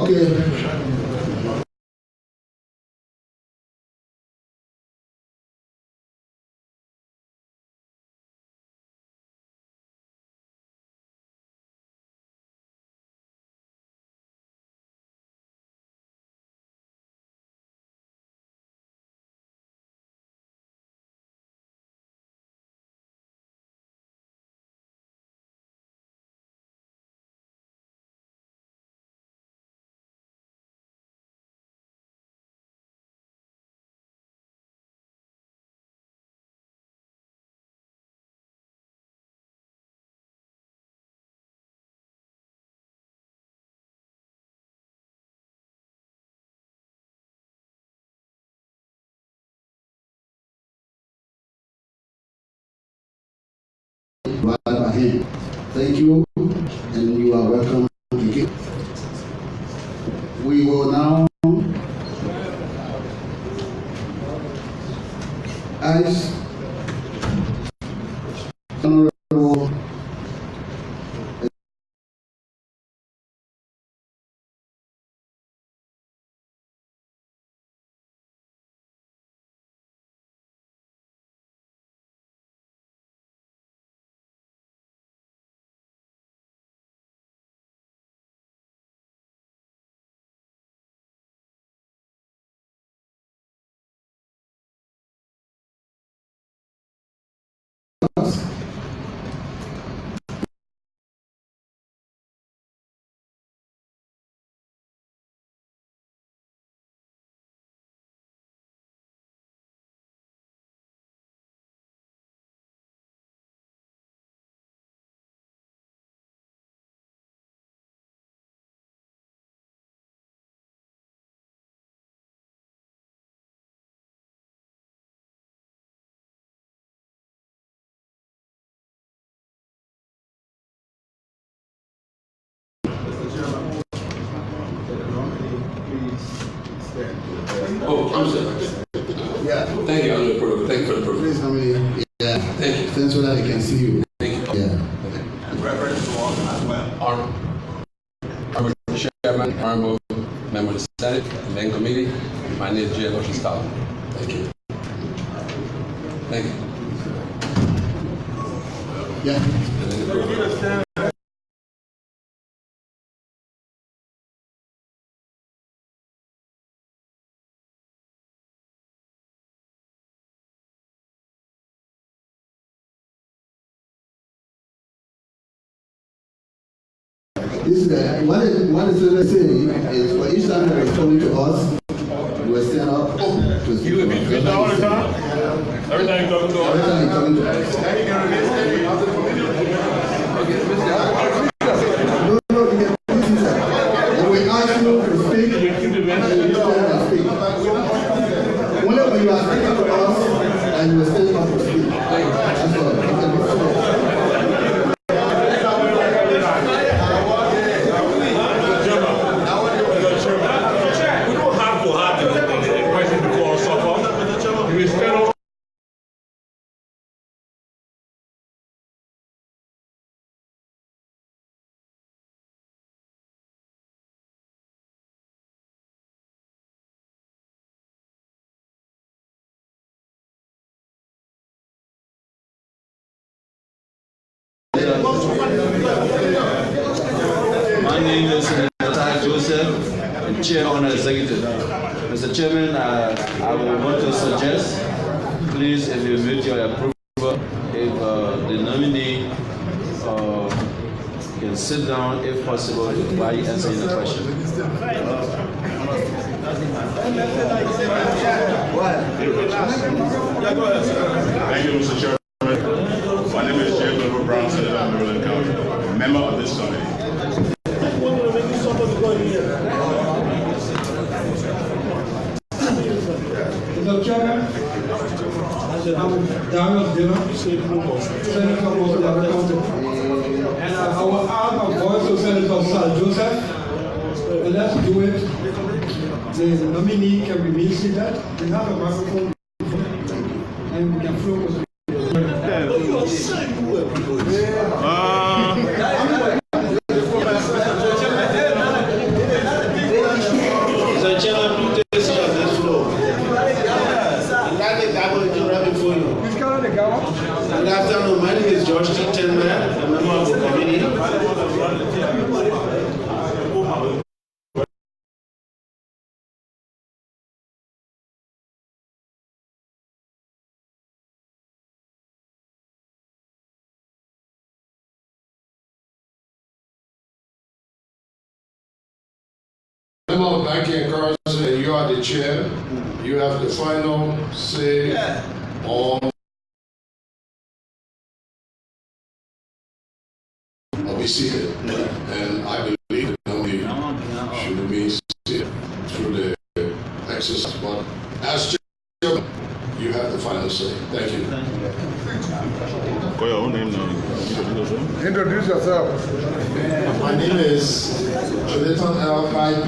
Okay. Thank you, and you are welcome. We will now ask Honorable Oh, I'm sorry. Yeah. Thank you, Honorable. Thank you for the privilege. Please nominate. Yeah. Thank you. Stand so that I can see you. Thank you. Yeah. And Reverend Walker as well. Honorable Chairman, Honorable Member of the Senate, and Main Committee, my name is J. Ocean Scholar. Thank you. Thank you. Yeah. This is what is saying is for each time that was coming to us, we will stand up. You would be doing that all the time? Every time you come to us? Every time you come to us. No, you can please do that. When we ask you to speak, you stand and speak. Whenever you are speaking to us, and you will stand up to speak. That's all. My name is Joseph, Chair Honor Executive. Mr. Chairman, I would want to suggest, please, if you mute your approval, if the nominee can sit down, if possible, while you answer the question. Thank you, Mr. Chairman. My name is James Brown, Senator of Maryland County, member of this committee. Mr. Chairman, I'm Daniel Dillon, Senator from Liberia County. And I will add my voice to Senator Sir Joseph. And let's do it. The nominee can be seated. We have a microphone and we can flow with member of banking and currency, and you are the chair, you have the final say on be seated. And I believe that nobody should be seated through the exercise. But as chairman, you have the final say. Thank you. Call your own name now. Introduce yourself. My name is Jonathan L. Pipe,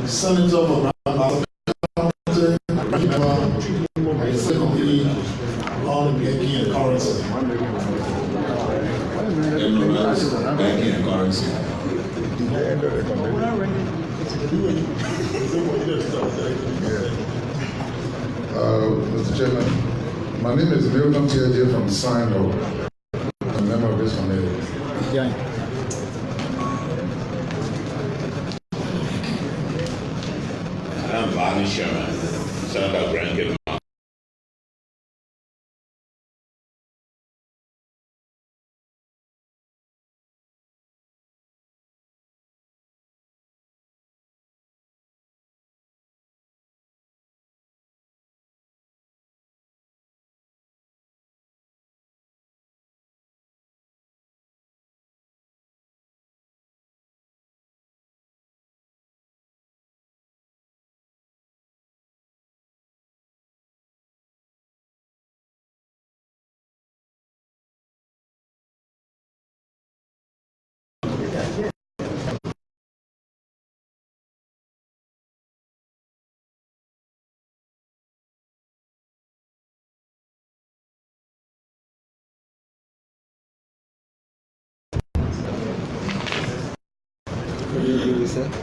Senator for Brown Committee on Banking and Currency. Banking and currency. Mr. Chairman, my name is Milton T.J. from Sino. I'm a member of this committee. I'm Barney Sherman, Senator Grand Cape.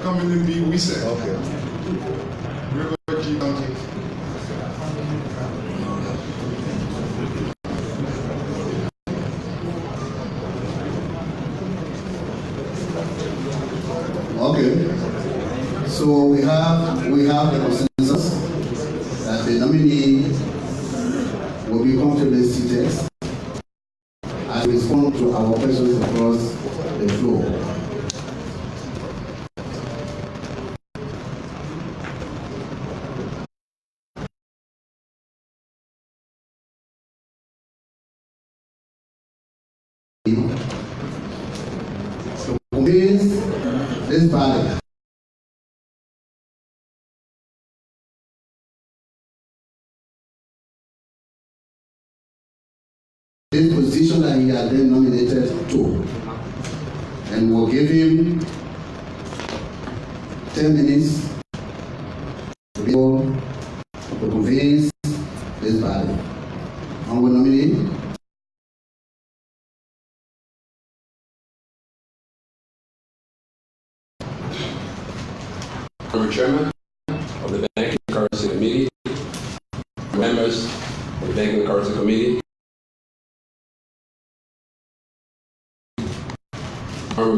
Coming in B, we say. Okay. River G County. Okay. So we have the consensus that the nominee will be comfortably seated and respond to our questions across the floor. So convince this body this position that he has been nominated to, and we'll give him 10 minutes to be able to convince this body. And we'll nominate Chairman of the Banking and Currency Committee, members of the Banking and Currency Committee,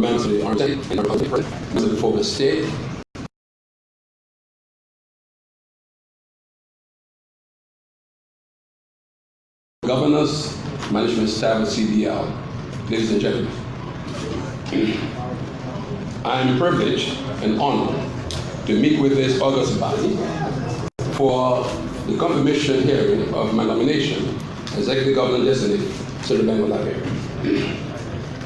members of the Armed State and members of the former state, governors, management staff of CDL, ladies and gentlemen, I am privileged and honored to meet with this august body for the confirmation hearing of my nomination as Executive Governor Designate to the Bank of Liberia.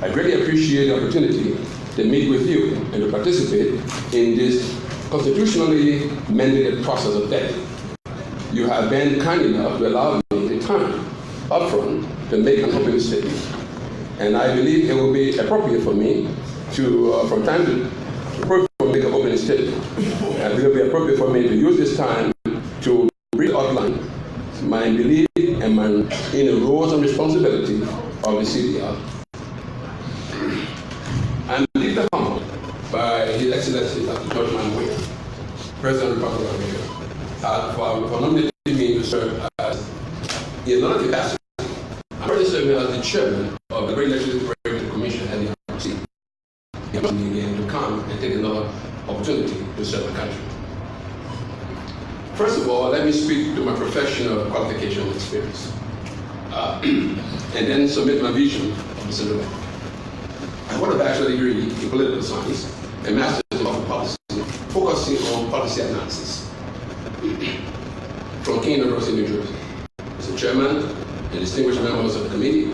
I greatly appreciate the opportunity to meet with you and to participate in this constitutionally mandated process of vetting. You have been kind enough to allow me the time upfront to make an opening statement. And I believe it will be appropriate for me to, from time to make an opening statement. And it will be appropriate for me to use this time to briefly outline my belief and my inner roles and responsibility of the CDL. I'm deeply humbled by His Excellency Dr. George Manway, President of the Republic of Liberia, for nominating me to serve as, in another capacity, I'm already serving as the chairman of the Great Legislative Commission at the RC. Again to come and take another opportunity to serve the country. First of all, let me speak to my professional qualification and experience, and then submit my vision of the Central Bank. I hold a bachelor's degree in political science, a master's in public policy, on policy analysis from King University, New Jersey. Mr. Chairman and distinguished members of the committee,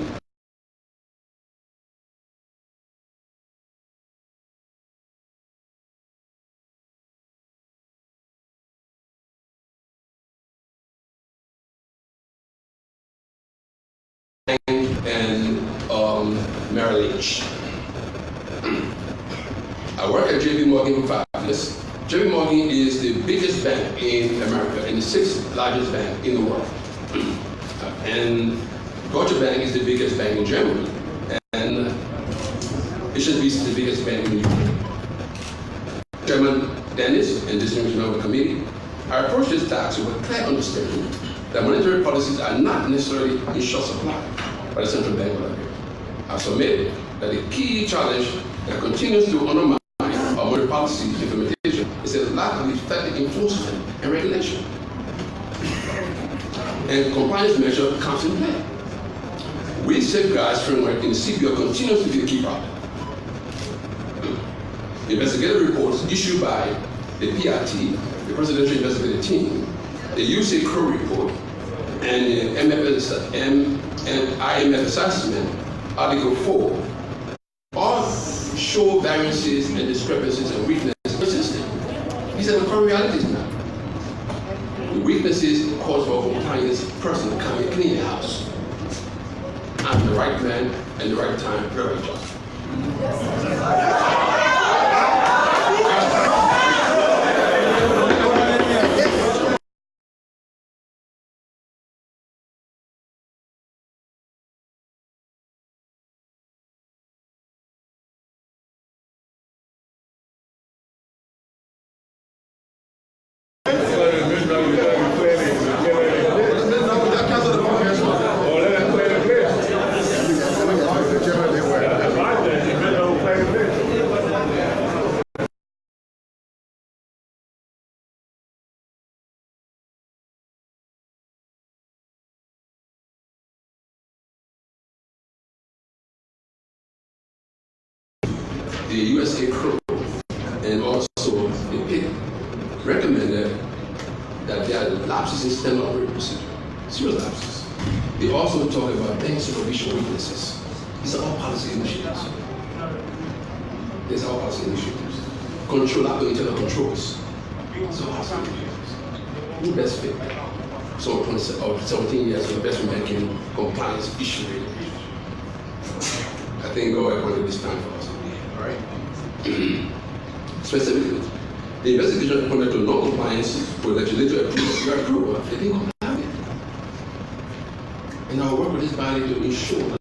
and Merrill Lynch. I work at JP Morgan for 5 years. JP Morgan is the biggest bank in America and the 6th largest bank in the world. And Deutsche Bank is the biggest bank in Germany, and HSBC is the biggest bank in the UK. Chairman Dennis and distinguished member of the committee, I approach this task with a clear understanding that monetary policies are not necessarily in short supply by the Central Bank of Liberia. I submit that the key challenge that continues to undermine our monetary policy implementation is the lack of effective enforcement and regulation. And compliance measure comes in play. We safeguards framework in the CBO continues to be the key problem. Investigative reports issued by the PRT, the Presidential Investigative Team, the UC Crow report, and the IMF assessment, Article 4, all show variances and discrepancies and weaknesses persistent. These are the current realities now. The weaknesses cause for compliance person to come and clean the house. I'm the right man and the right time, the right job. The USA Crow and also the PIC recommended that there are lapses in standard operating procedure, serious lapses. They also talk about bank supervision weaknesses. These are all policy initiatives. These are all policy initiatives. Control after internal controls. These are policy initiatives. Who best fit? So 17 years of investment banking compliance issue. I think God appointed this time for us. All right. Specifically, the investigation responded to non-compliance with legislative approval. They didn't comply with it. And I will work with this body to ensure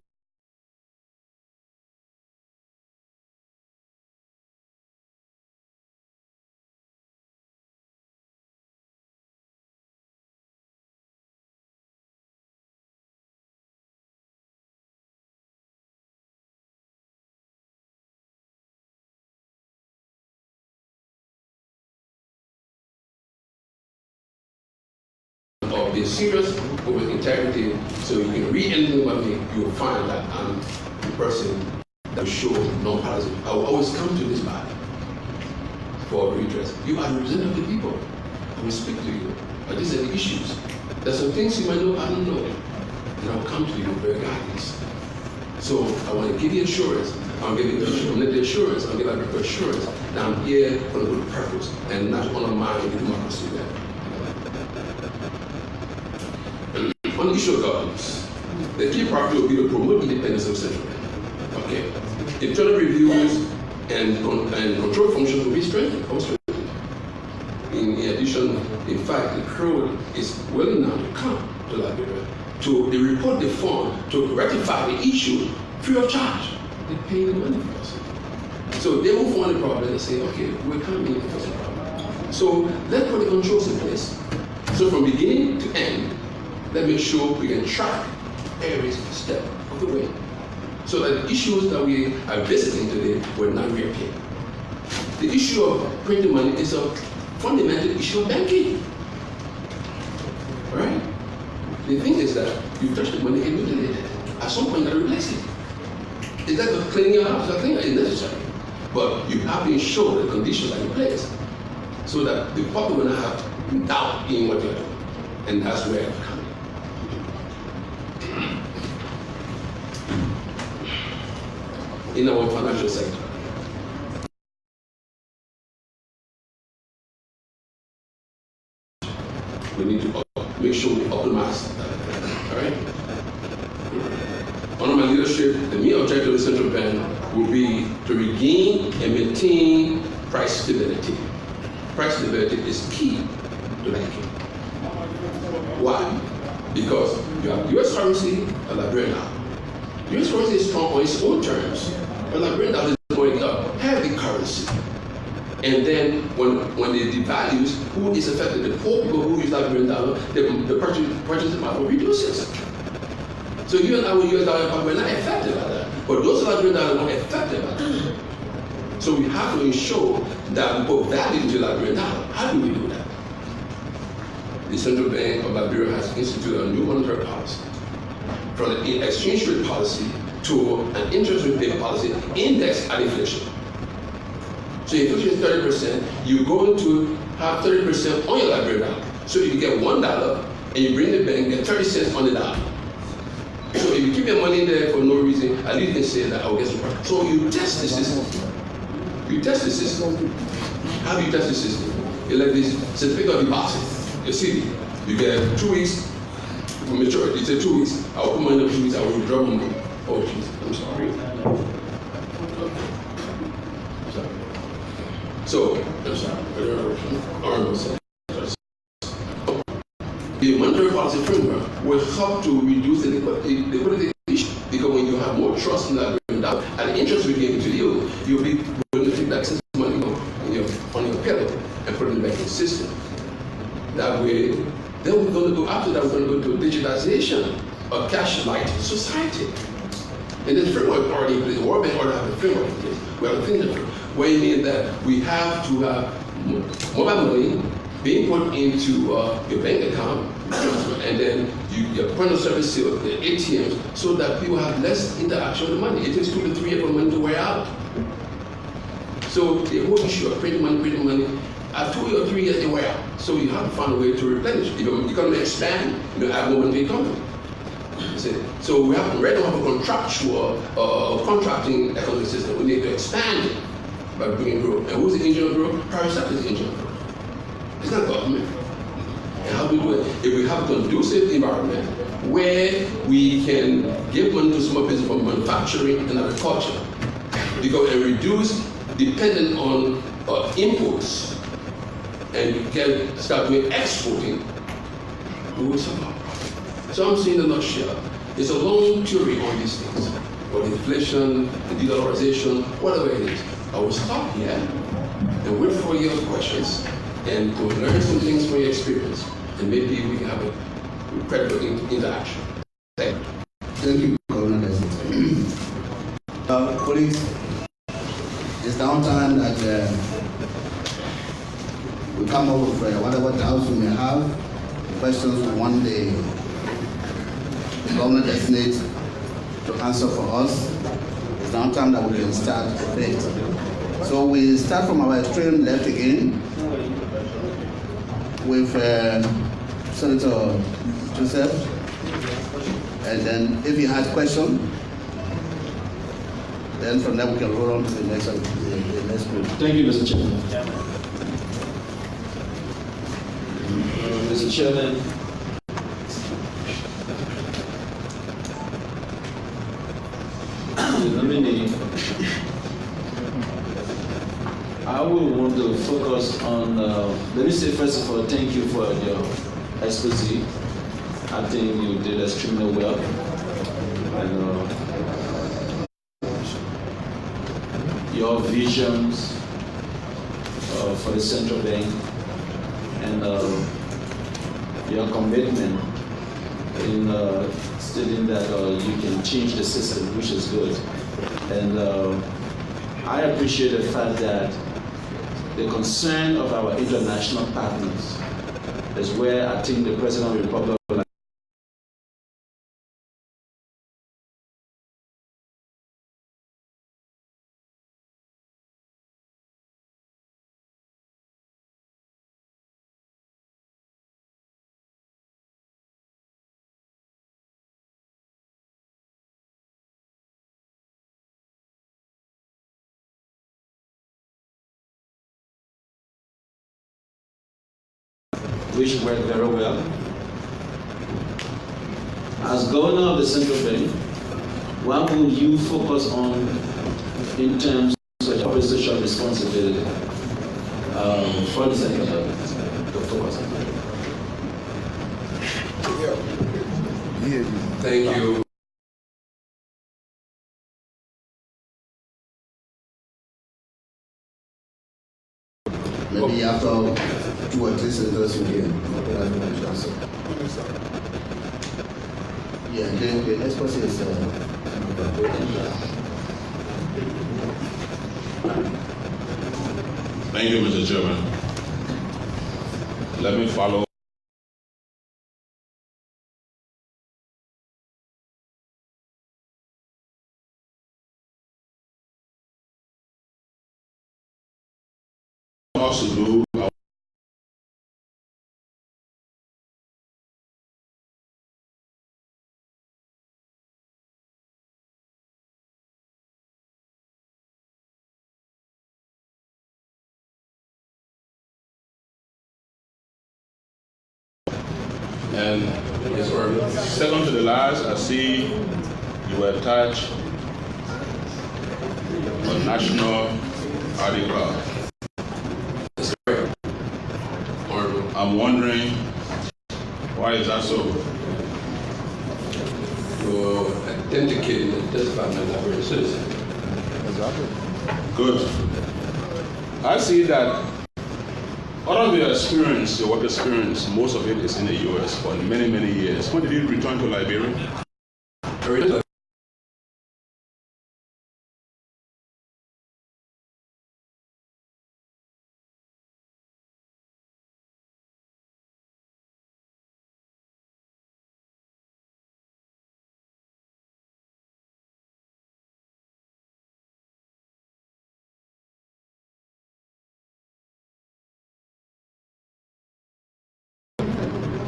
be serious with integrity, so you can read anything about me, you will find that I'm the person that will show non-partisan. I will always come to this body for redress. You are the representative of the people. I will speak to you. But these are the issues. There's some things you might know I don't know. And I will come to you for guidance. So I want to give you assurance. I'll give you the assurance. I'll give you the assurance that I'm here for a good purpose and not to undermine the democracy there. On the issue of governance, the key priority will be to promote independence of the central bank. Okay. Internal reviews and control functions will be strengthened. In addition, in fact, the Crow is willing now to come to Liberia to report the fund to rectify the issue free of charge. They pay the money for us. So they will find the problem and say, okay, we're coming in for some problem. So let's put the controls in place. So from beginning to end, let's make sure we can track every step of the way, so that the issues that we are visiting today will not reappear. The issue of printing money is a fundamental issue of banking, right? The thing is that you touch the money and mutilate it. At some point, you replace it. It's like cleaning your house. I think it's necessary, but you have to ensure the conditions are in place. so that the public will not have doubt in what you're doing. And that's where it's coming. In our financial sector, we need to make sure we optimize that. All right? Under my leadership, the main objective of the central bank will be to regain and maintain price stability. Price stability is key to banking. Why? Because you have U.S. currency and Liberian dollar. U.S. currency is strong on its own terms, but Liberian dollar is going up, heavy currency. And then when they devalues, who is affected? The poor people who use Liberian dollar, the purchasing power reduces. So you and I with US dollar, we're not affected by that. But those Liberian dollars are affected by that. So we have to ensure that we put value into Liberian dollar. How do we do that? The Central Bank of Liberia has instituted a new monetary policy, from an exchange rate policy to an interest rate payment policy indexed at inflation. So if inflation is 30%, you're going to have 30% on your Liberian dollar. So if you get $1 and you bring the bank, get 30 cents on the dollar. So if you keep your money there for no reason, at least they say that I'll get some profit. So you test the system. You test the system. How do you test the system? You let this certificate of deposit, your CD. You get 2 weeks for maturity. You say 2 weeks. I'll put money in 2 weeks. I will withdraw my money. Oh, Jesus, I'm sorry. So, I'm sorry. The monetary policy framework will help to reduce the liquidity issue, because when you have more trust in that dollar and the interest we give to you, you'll be willing to take that excess money on your pillow and put it in the banking system. That way, then we're going to go after that. We're going to go to digitization of cash-light society. And this framework already in place. The World Bank already have a framework in place. We have a thing different. What it means that we have to have mobile money being put into your bank account, and then your point of service, the ATMs, so that people have less interaction with money. It takes 2 to 3 years for money to wear out. So the whole issue of printing money, at 2 or 3 years they wear out. So you have to find a way to replenish. If your economy expand, you have more money in the economy. So we have right now have a contractual contracting economic system. We need to expand it by bringing growth. And who's the engine of growth? Private sector is the engine of growth. It's not government. And how do we do it? If we have a conducive environment where we can give money to small business for manufacturing and agriculture, and reduce dependence on imports, and start doing exporting, we will survive. So I'm saying in a nutshell, it's a long theory on these things, on inflation, the de-dollarization, whatever it is. I will stop here and wait for your questions and to learn some things from your experience, and maybe we can have a credible interaction. Thank you. Thank you, Governor. Colleagues, it's now time that we come up with whatever doubts we may have, questions we want the Governor designate to answer for us. It's now time that we can start the debate. So we start from our extreme left again with Senator Joseph, and then if he has questions, then from there we can roll on to the next group. Thank you, Mr. Chairman. Mr. Chairman, the nominee, I will want to focus on, let me say first of all, thank you for your exposé. I think you did extremely well. And your visions for the central bank and your commitment in stating that you can change the system, which is good. And I appreciate the fact that the concern of our international partners is where I think the President of the Republic which worked very well. As governor of the central bank, what will you focus on in terms of corporate social responsibility for the central bank? Thank you. Maybe after 2 or 3 sentences you can. Yeah, then the next person is Thank you, Mr. Chairman. Let me follow. Also do and second to the last, I see you were attached a national article. I'm wondering, why is that so? For authenticating the testified member of a citizen. Good. I see that out of your experience, your work experience, most of it is in the U.S. for many, many years. When did you return to Liberia?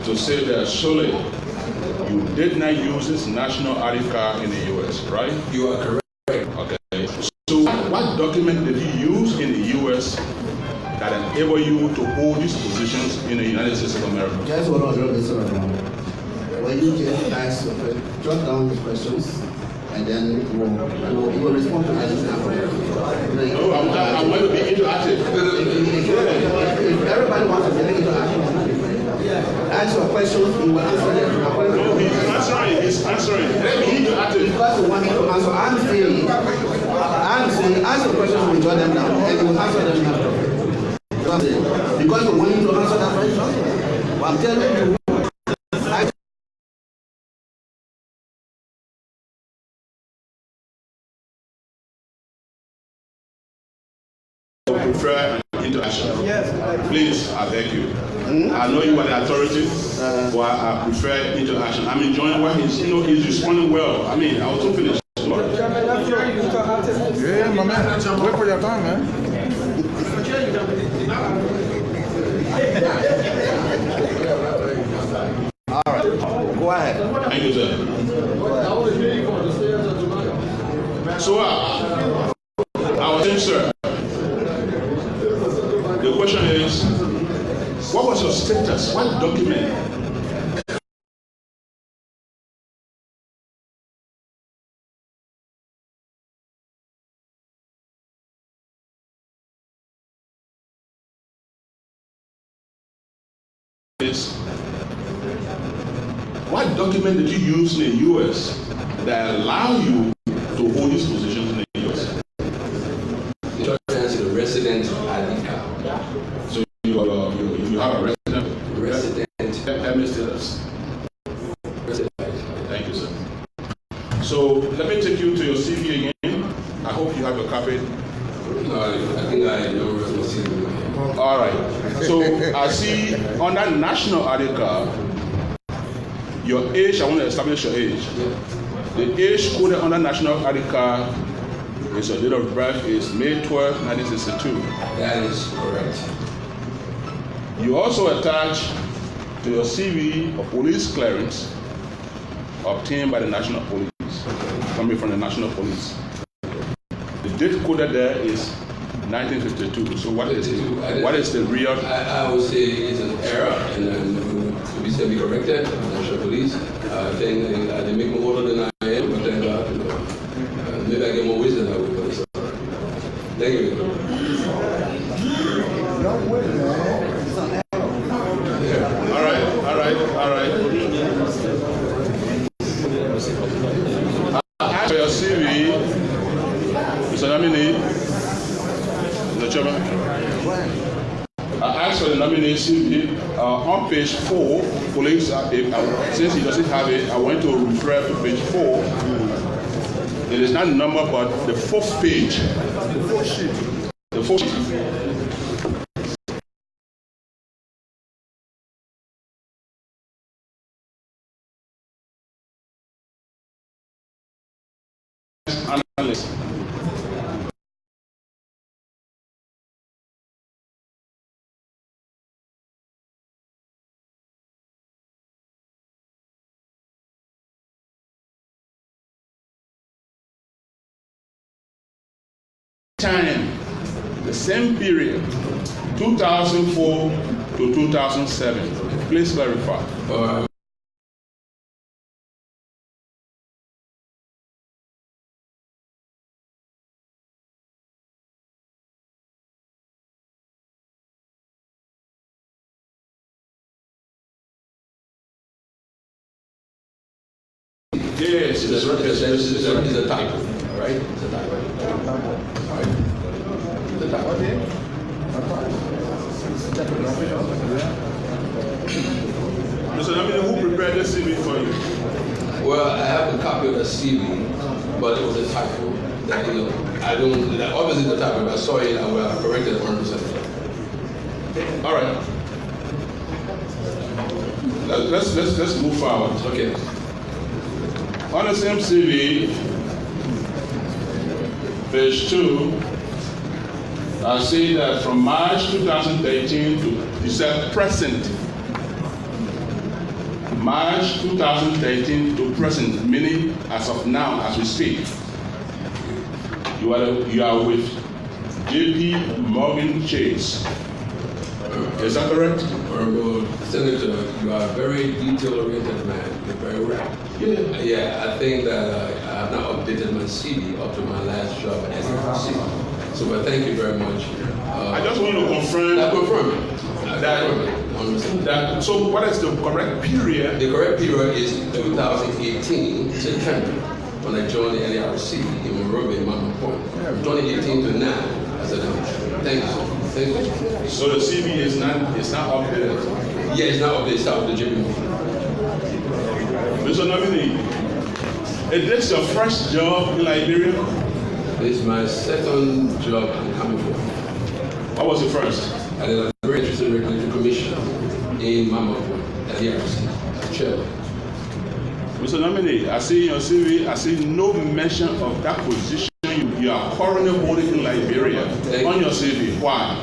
To say that surely you did not use this national ID card in the U.S., right? You are correct. Okay. So what document did you use in the U.S. that enable you to hold these positions in the United States of America? just hold on, when you just ask, jot down these questions, and then you will respond to anything. No, I'm going to be interactive. If everybody wants to be interactive, ask your questions, you will answer them. No, he's answering. Let me interactive. Because you want me to answer, I'm saying, ask your questions, we jot them down, and you will answer them now. Because you want me to answer that question, I'm telling you. Prefer interaction. Yes. Please, I beg you. I know you are the authority, but I prefer interaction. I'm enjoying what he's responding well. I mean, I was so finished. Yeah, my man. Wait for your time, man. All right, go ahead. Thank you, sir. So, I was saying, sir, the question is, what was your status? What document? What document did you use in the U.S. that allow you to hold these positions in the U.S.? The resident ID card. So you have a resident status. Thank you, sir. So let me take you to your CV again. I hope you have a copy. I think I know my CV. All right. So I see on that national ID card, your age. I want to establish your age. The age coded on that national ID card is your date of birth is May 12, 1962. That is correct. You also attach to your CV a police clearance obtained by the National Police, coming from the National Police. The date coded there is 1952. So what is the real? I would say it's an error, and then to be said be corrected. National Police. I think they make me older than I am, but thank God, maybe I get more wisdom that way. But it's all right. Thank you. All right. As for your CV, Mr. Nominee, Mr. Chairman, I asked for the nominee CV on page 4. Police, since he doesn't have it, I want to refer to page 4. It is not number, but the 4th page. The 4th sheet. Analyst. Time, the same period, 2004 to 2007. Please clarify. Yes, It's a typo, right? It's a typo. All right. It's a typo. Mr. Nominee, who prepared the CV for you? Well, I have a copy of the CV, but it was a typo. That, I don't. That obviously the typo. If I saw it, I would have corrected it 100%. All right. Let's move forward. Okay. On the same CV, page 2, I see that from March 2013 to, you said present. March 2013 to present, meaning as of now, as we speak. You are with JP Morgan Chase. Is that correct? Honorable Senator, you are a very detail-oriented man. You're very right. Yeah, I think that I have not updated my CV up to my last job as a CV. So, but thank you very much. I just want to confirm. I confirm it. That, so what is the correct period? The correct period is 2018, September, when I joined the NARC in Monrovia, Mama Point. From 2018 to now, as a thank you, sir. Thank you. So the CV is not updated? Yeah, it's not updated, it's out with the JP Morgan. Mr. Nominee, is this your first job in Liberia? This is my second job I'm coming for. What was the first? I did a very interesting regulatory commission in Mama Point at the NARC, as chairman. Mr. Nominee, I see in your CV, I see no mention of that position you are currently holding in Liberia on your CV. Why?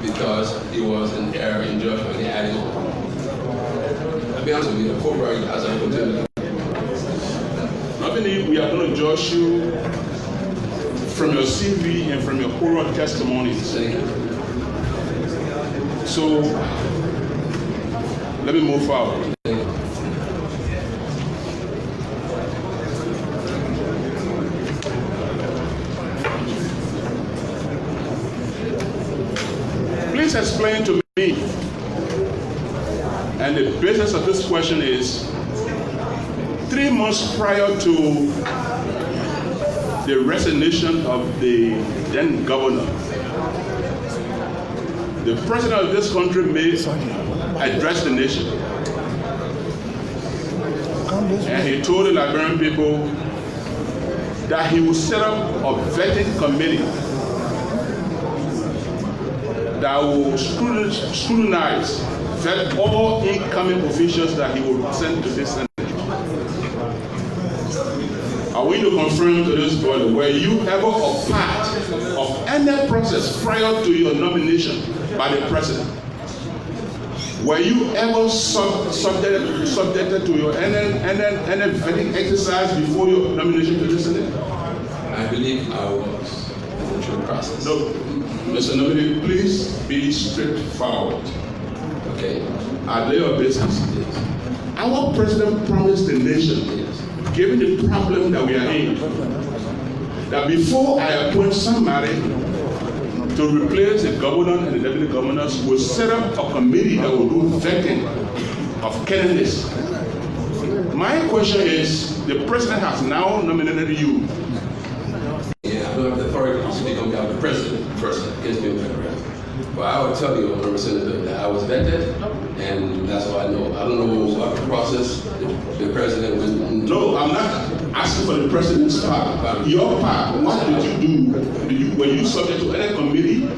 Because it was an error in judgment. They added on. I'll be honest with you, the corporate as I continue. Nominee, we are going to judge you from your CV and from your oral testimonies. Thank you. So, let me move forward. Thank you. Please explain to me, and the basis of this question is 3 months prior to the resignation of the then governor, the president of this country may address the nation. And he told the Liberian people that he would set up a vetting committee that will scrutinize, vet all incoming officials that he will send to this Senate. I want you to confirm to this body, were you ever a part of any process prior to your nomination by the president? Were you ever subjected to your any vetting exercise before your nomination to the Senate? I believe I was. through the process. No, Mr. Nominee, please be straightforward. Okay? Are they your business? Yes. Our president promised the nation, Yes. given the problem that we are in, that before I appoint somebody to replace the governor and the deputy governors, we'll set up a committee that will do vetting of candidates. My question is, the president has now nominated you. Yeah, I don't have the authority to speak on behalf of the president first, against me on that. But I would tell you, Honorable Senator, that I was vetted, and that's all I know. I don't know what the process the president went into. No, I'm not asking for the president's part. Your part, what did you do? Were you subject to any committee?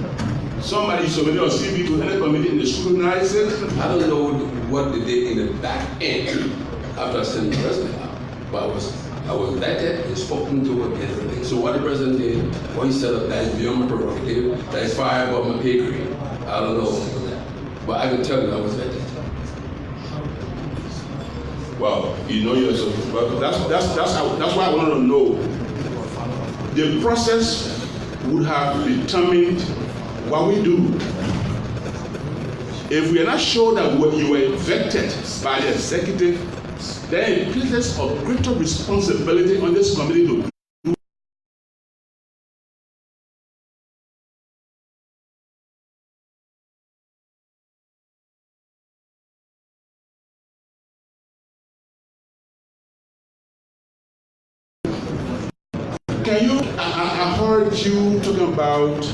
Somebody submitted a CV to any committee and they scrutinized it? I don't know what they did in the back end after I sent the president out, but I was vetted and spoken to and everything. So what the president did, what he set up, that is beyond my prerogative, that is far above my pay grade. I don't know, but I can tell you I was vetted. Well, you know yourself. But that's why I want to know. The process would have determined what we do. If we are not sure that you were vetted by the executive, then it places a greater responsibility on this committee to do. Can you, I heard you talking about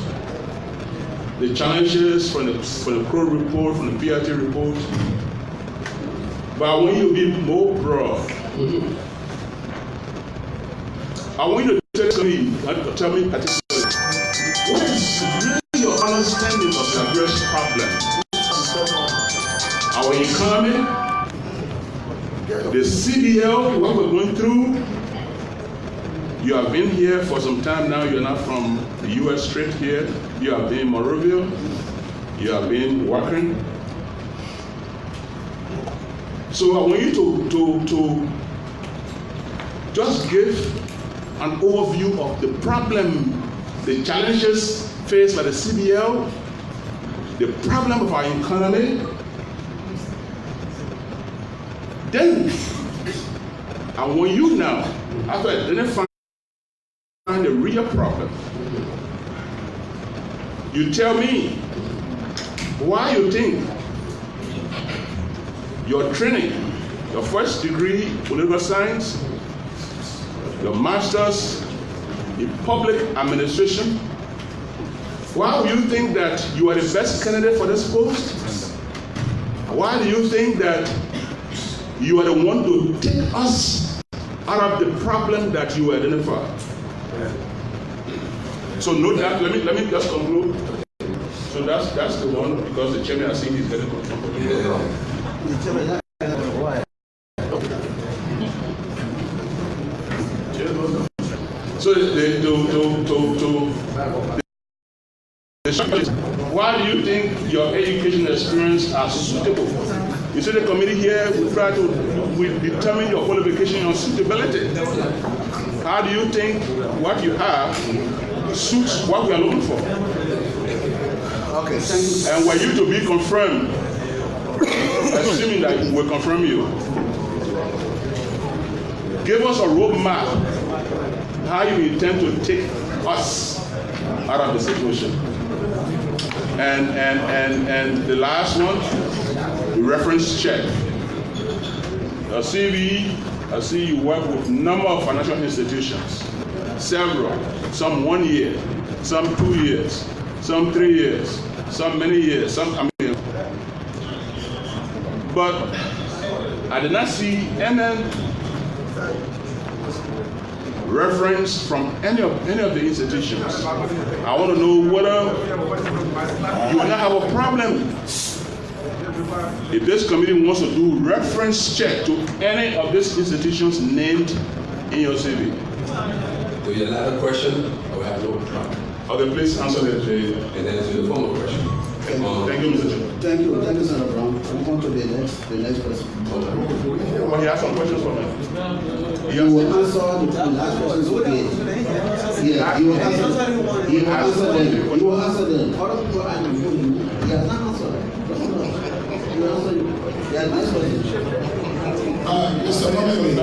the challenges from the Crow report, from the PRT report. But when you be more broad, I want you to tell me particularly, what is really your understanding of the various problems? Our economy, the CDL, what we're going through. You have been here for some time now. You're not from the U.S. straight here. You have been in Monrovia. You have been working. So I want you to just give an overview of the problem, the challenges faced by the CBL, the problem of our economy. Then I want you now, after identifying the real problem, you tell me why you think your training, your first degree political science, your master's in public administration, why do you think that you are the best candidate for this post? Why do you think that you are the one to take us out of the problem that you identified? So note that, let me just conclude. So that's the one, because the chairman has seen he's getting comfortable. So why do you think your education experience are suitable? You see the committee here, we try to determine your qualification and suitability. How do you think what you have suits what we are looking for? Okay, thank you. And were you to be confirmed, assuming that we will confirm you, give us a roadmap how you intend to take us out of the situation. And the last one, the reference check. Your CV, I see you work with a number of financial institutions, several, some 1 year, some 2 years, some 3 years, some many years, but I did not see any reference from any of the institutions. I want to know whether you will not have a problem if this committee wants to do reference check to any of these institutions named in your CV. Do you have a question? Or have no problem? Okay, please answer that. And then answer the formal question. Thank you, Mr. Chairman. Thank you, Senator Brown. Move on to the next person. Well, he has some questions for me. You will answer the last questions again. Yeah, you will answer them. You will answer them. You will answer them. Other people are before you. He has not answered. He will answer you. Yeah, this one. Mr. Mohammed,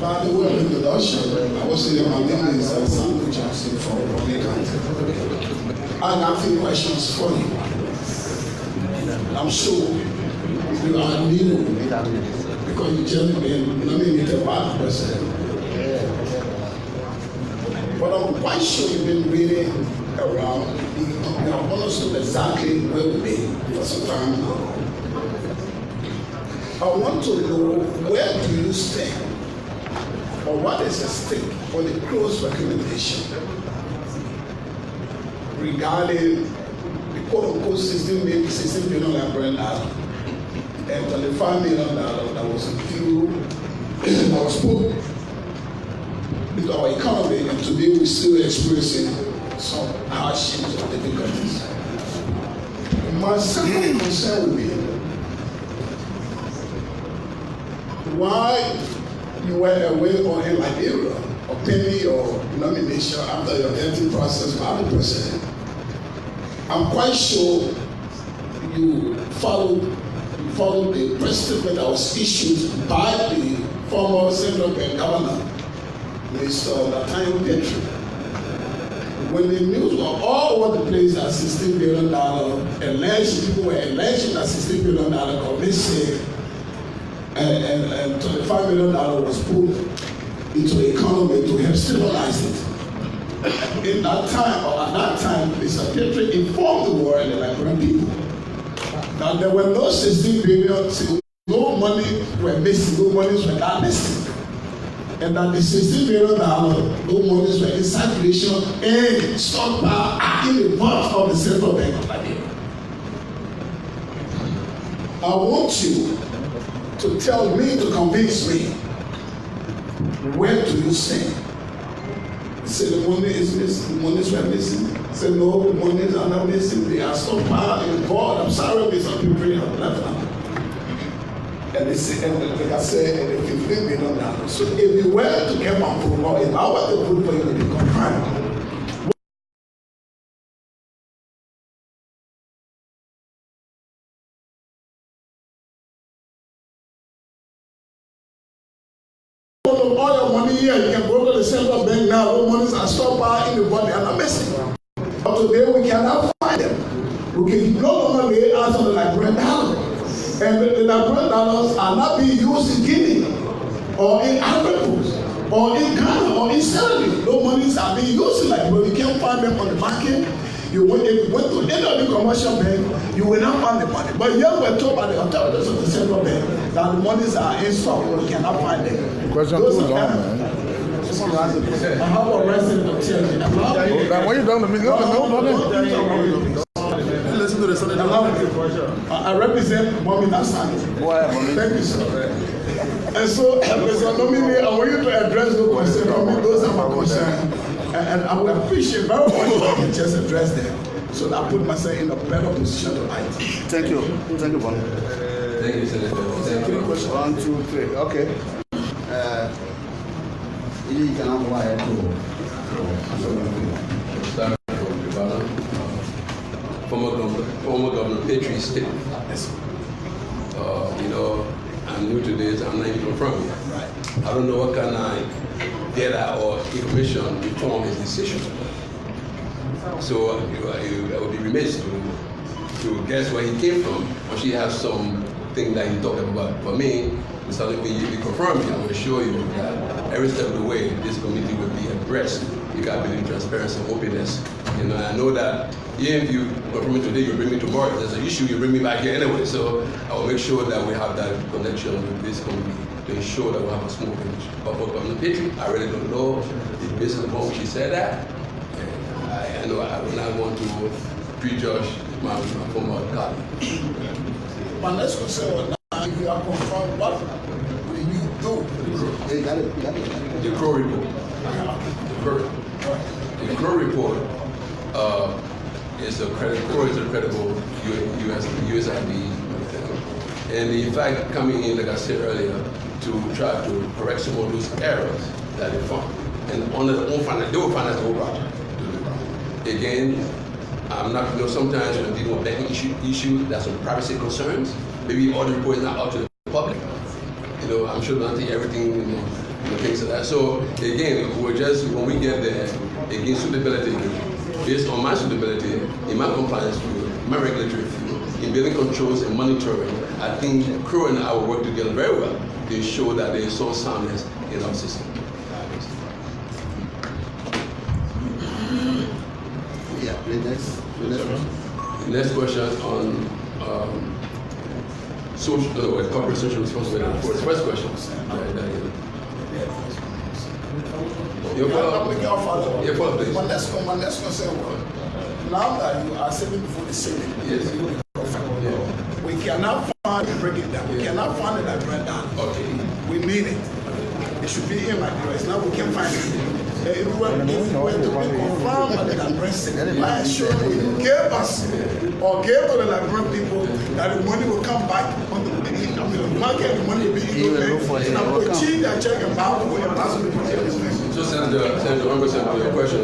by the way of introduction, I was saying my name is Samuel Johnson from Republic. I have a few questions for you. I'm sure you are new because you just been nominated by the president. But I'm quite sure you've been reading around. You have understood exactly where we've been for some time now. I want to know, where do you stand, or what is at stake on the close recommendation regarding the quote-unquote $16 billion Liberian and $25 million that was that was put into our economy, and today we're still experiencing some hardships and difficulties. My second concern would be why you were away or in Liberia obtaining your nomination after your vetting process by the president. I'm quite sure you followed the precedent that was issued by the former Central Bank Governor, Mr. Nathaniel Petrie. When the news were all over the place that $16 billion alleged, people were alleging that $16 billion got missing, and $25 million was put into the economy to help stabilize it. In that time, or at that time, Mr. Petrie informed the world and the Liberian people that there were no $16 billion, no money were missing, no monies were not missing. And that the $16 billion, no monies were in circulation and stockpile in the vault of the Central Bank of Liberia. I want you to tell me, to convince me, where do you stand? Say the money is missing, the monies were missing. Say no, the monies are not missing, they are stockpiled in the vault. I'm sorry, Mr. Petrie have left now. And they say, and like I said, and if you $15 million. So if you were to get my approval, if I were to put for you to be confirmed, all your money here, you can go to the Central Bank now, those monies are stockpiled in the body and are missing. But today we cannot find them. We can no longer lay out on the Liberian dollar. And the Liberian dollars are not being used in Guinea, or in Ivory Coast, or in Ghana, or in Sierra Leone. Those monies are being used in Liberia. You can't find them on the market. If you went to any of the commercial bank, you will not find the money. But here we're told by the authorities of the Central Bank that the monies are in stock. You cannot find them. The question goes on, man. I have a resident of TLC. Why you done to me? No. Listen to the Senate. I represent Mommy Nassani. Thank you, sir. And so, as a nominee, I want you to address the question. I mean, those are my concerns. And I would appreciate very much if you can just address them, so that I put myself in a better position tonight. Thank you. Thank you, Bonnie. Thank you, Senator. Thank you. 1, 2, 3. Okay. You can have one or two. Former Governor Petrie's statement. You know, I'm new to this, I'm not even from here. Right. I don't know what kind of data or information inform his decision. So I would be remiss to guess where he came from, or she has something that he talked about. For me, it's something you confirm me. I will assure you that every step of the way, this committee will be abreast. You got to believe in transparency and openness. You know, I know that even if you confirm me today, you bring me tomorrow. If there's an issue, you bring me back here anyway. So I will make sure that we have that connection with this committee to ensure that we have a smooth finish. But for Governor Petrie, I really don't know the basis upon which she said that. And I know I will not want to prejudge my former colleague. My next question was now, if you are confirmed, what will you do? The Crow report. The Crow report is a credible USID. And in fact, coming in, like I said earlier, to try to correct some of those errors that they found. and on their own finance, they will finance the whole project. Again, I'm not, sometimes when dealing with banking issue, there's some privacy concerns. Maybe all the reports not out to the public. I'm sure not take everything, things like that. So again, we're just, when we get there, again, suitability, based on my suitability, in my compliance field, my regulatory field, in building controls and monitoring, I think Crow and I will work together very well to ensure that there is some soundness in our system. Yeah, the next question. The next question on corporate social responsibility. For the first question. Your follow, please. One last concern. Now that you are saving before the Senate, Yes. we cannot find break it down. We cannot find it like break down. Okay. We need it. It should be in my device. Now we can't find it. If we were to be confirmed by the Liberian Senate, I assure you, gave us or gave to the Liberian people that the money will come back on the market, the money will be equal. And we achieve that check and balance with the possible. So Senator, your question.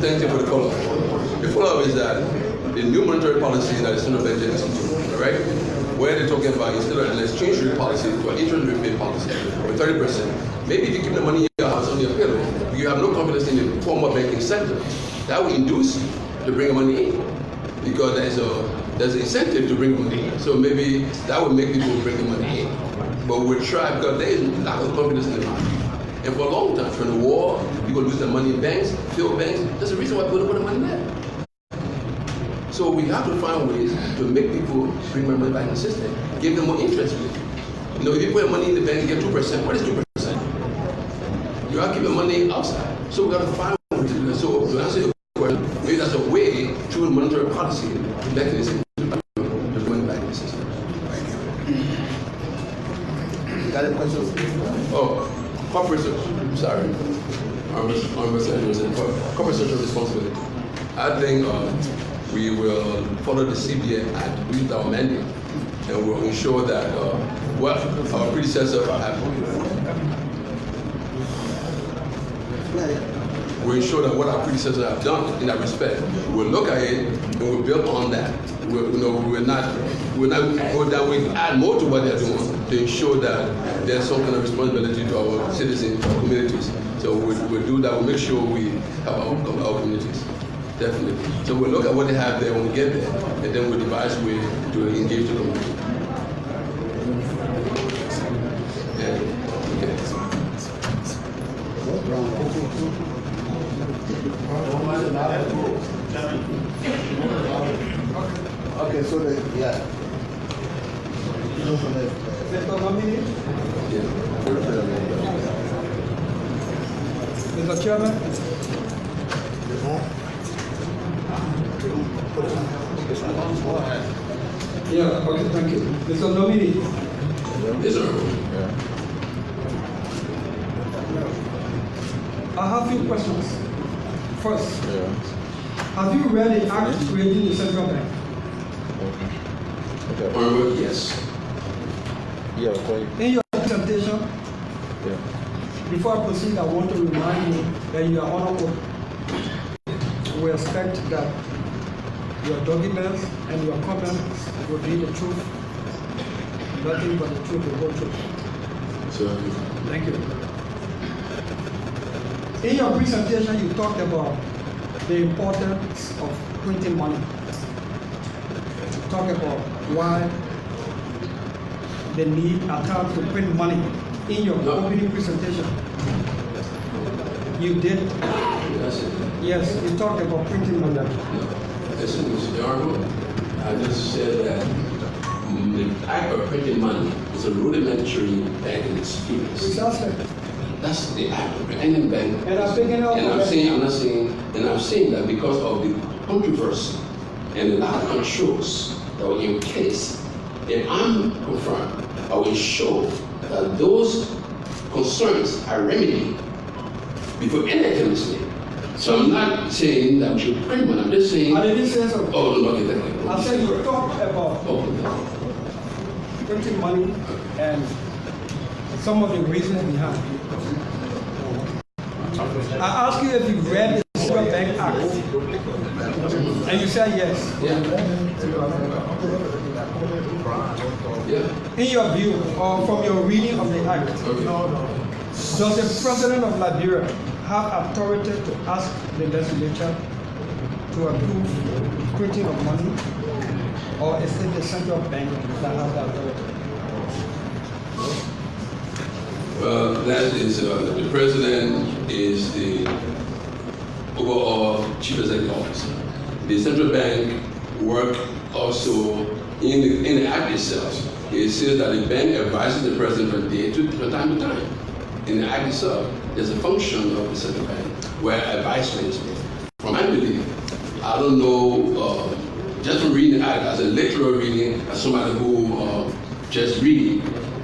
Thank you for the follow-up. The follow-up is that the new monetary policy that the central bank is instituting, all right? Where they're talking about instead of an exchange rate policy to an interest rate policy with 30%. Maybe if you keep the money in your house on your pillow, you have no confidence in the formal banking sector. That will induce you to bring money in because there's an incentive to bring money in. So maybe that will make people bring the money in. But we'll try because there is lack of confidence in the market. And for a long time, from the war, people lose their money in banks, failed banks. That's the reason why people don't put their money there. So we have to find ways to make people bring their money back in the system, give them more interest rate. If you put money in the bank, you get 2%. What is 2%? You are keeping money outside. So we got to find ways to do that. So to answer your question, maybe that's a way through monetary policy mechanism to put money back in the system. You got any questions? Oh, corporate sorry. Corporate social responsibility. I think we will follow the CBA Act with our mandate, and we'll ensure that what our predecessor we'll ensure that what our predecessors have done in that respect, we'll look at it and we'll build on that. We'll not go down, we add more to what they're doing to ensure that there's some kind of responsibility to our citizens, to our communities. So we'll do that, we'll make sure we have our communities. Definitely. So we'll look at what they have there when we get there, and then we'll devise a way to engage the community. Okay, so Mr. Chairman. Yeah, okay, thank you. Mr. Nominee. Yes, sir. I have a few questions. First, have you read the act creating the central bank? Yes. In your presentation, before I proceed, I want to remind you that you are honorable. We expect that your documents and your comments will be the truth, nothing but the truth, the whole truth. Thank you. In your presentation, you talked about the importance of printing money. You talked about why the need at times to print money in your opening presentation. You did. Yes, you talked about printing money. Listen, Mr. Darwin, I just said that the act of printing money is a rudimentary banking experience. Precisely. That's the act of printing bank. And I'm picking up. And I'm saying that because of the controversy and the lack of controls that were in place, if I'm confirmed, I will ensure that those concerns are remedied before any can be made. So I'm not saying that we should print money. I'm just saying. I didn't say so. Oh, okay, thank you. I said you talked about printing money and some of the reasons behind. I asked you if you read the Central Bank Act, and you said yes. Yeah. In your view, or from your reading of the act, does the president of Liberia have authority to ask the legislature to approve printing of money, or is it the central bank that has the authority? Well, that is, the president is the overall chief executive officer. The central bank work also in the act itself. It says that the bank advises the president from time to time. In the act itself, there's a function of the central bank where advisement is made. From my belief, I don't know, just from reading the act as a literal reading, as somebody who just read,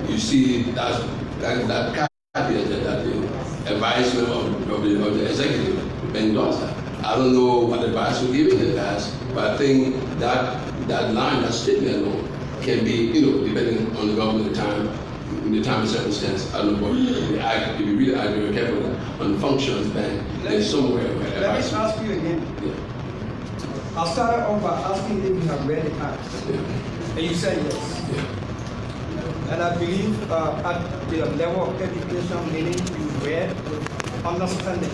you see that caveat that the advisement of the executive bank does that. I don't know what advice was given in the past, but I think that line, that statement alone, can be, depending on the government at the time, in the time and circumstance. I don't know what the act, if you read the act very carefully, on the function of the bank, there's somewhere where Let me ask you again. Yeah. I started off by asking if you have read the act, Yeah. and you said yes. Yeah. And I believe at the level of education, meaning you read with understanding.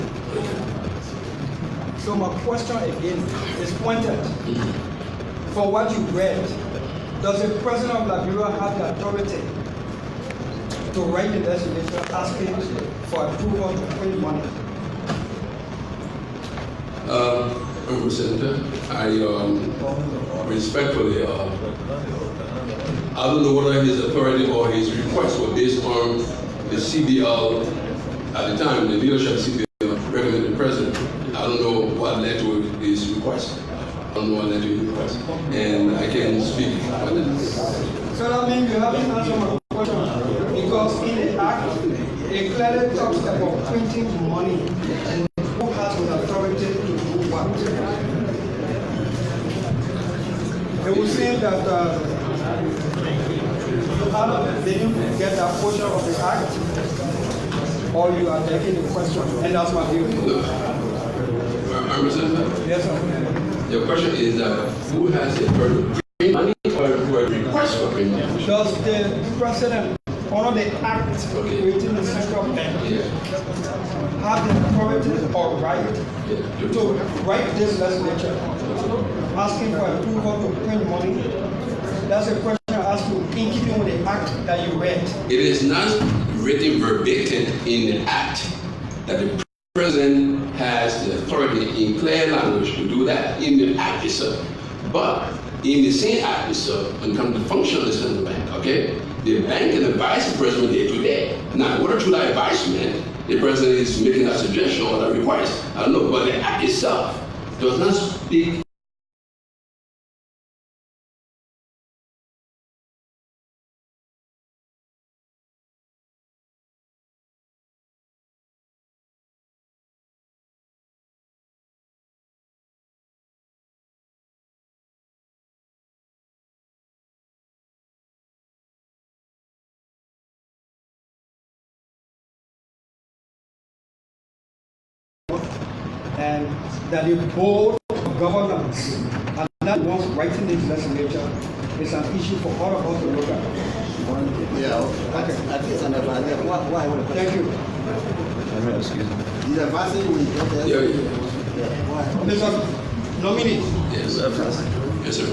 So my question again is pointed. For what you read, does the president of Liberia have the authority to write the legislature asking for approval to print money? Mr. Senator, I respectfully, I don't know whether his authority or his request were based on the CBL at the time, the leadership of CBL recommended the president. I don't know what led to his request. I don't know what led to his request. And I can speak on that. So that means you haven't answered my question, because in the act, it clearly talks about printing money and who has the authority to do what. It would seem that you didn't get that portion of the act, or you are taking the question, and that's my view. Yes, sir. Your question is who has the authority to print money or who has request for printing money? Does the president, under the act creating the central bank, have the authority or right to write this legislature asking for approval to print money? That's a question I ask you in keeping with the act that you read. It is not written verbatim in the act that the president has the authority in clear language to do that in the act itself. But in the same act itself, when it comes to function of the central bank, okay, the bank can advise the president day to day. Now, whether through that advisement, the president is making that suggestion or that request, I don't know. But the act itself does not speak. And that the board of governors are not ones writing this legislature is an issue for all of us to look at. Yeah, okay. I think it's under why? Thank you. He's advising me. Yeah. Mr. Nominee. Yes, yes, sir.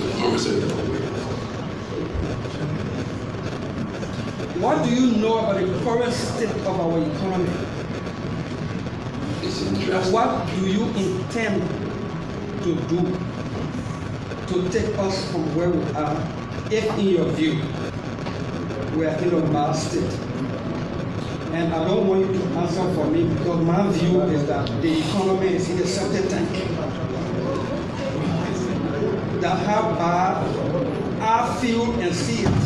What do you know about the current state of our economy? It's And interesting. what do you intend to do to take us from where we are, if in your view, we are in a bad state? And I don't want you to answer for me, because my view is that the economy is in a septic tank. That how bad I feel and see it.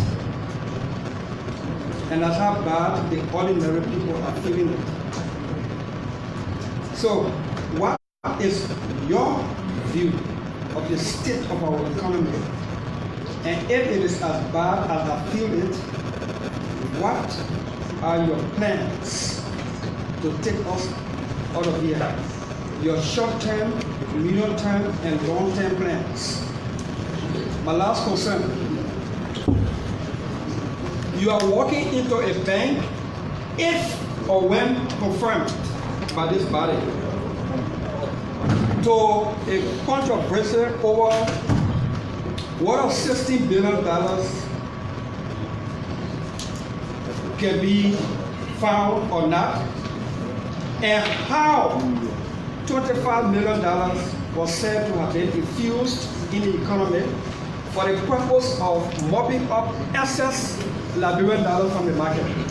And that's how bad the ordinary people are feeling it. So, what is your view of the state of our economy? And if it is as bad as I feel it, what are your plans to take us out of here. Your short-term, medium-term, and long-term plans. My last concern. You are walking into a bank if or when confirmed by this body to a controversy over what of $60 billion can be found or not, and how $25 million was said to have been infused in the economy for the purpose of mopping up excess Liberian dollars from the market.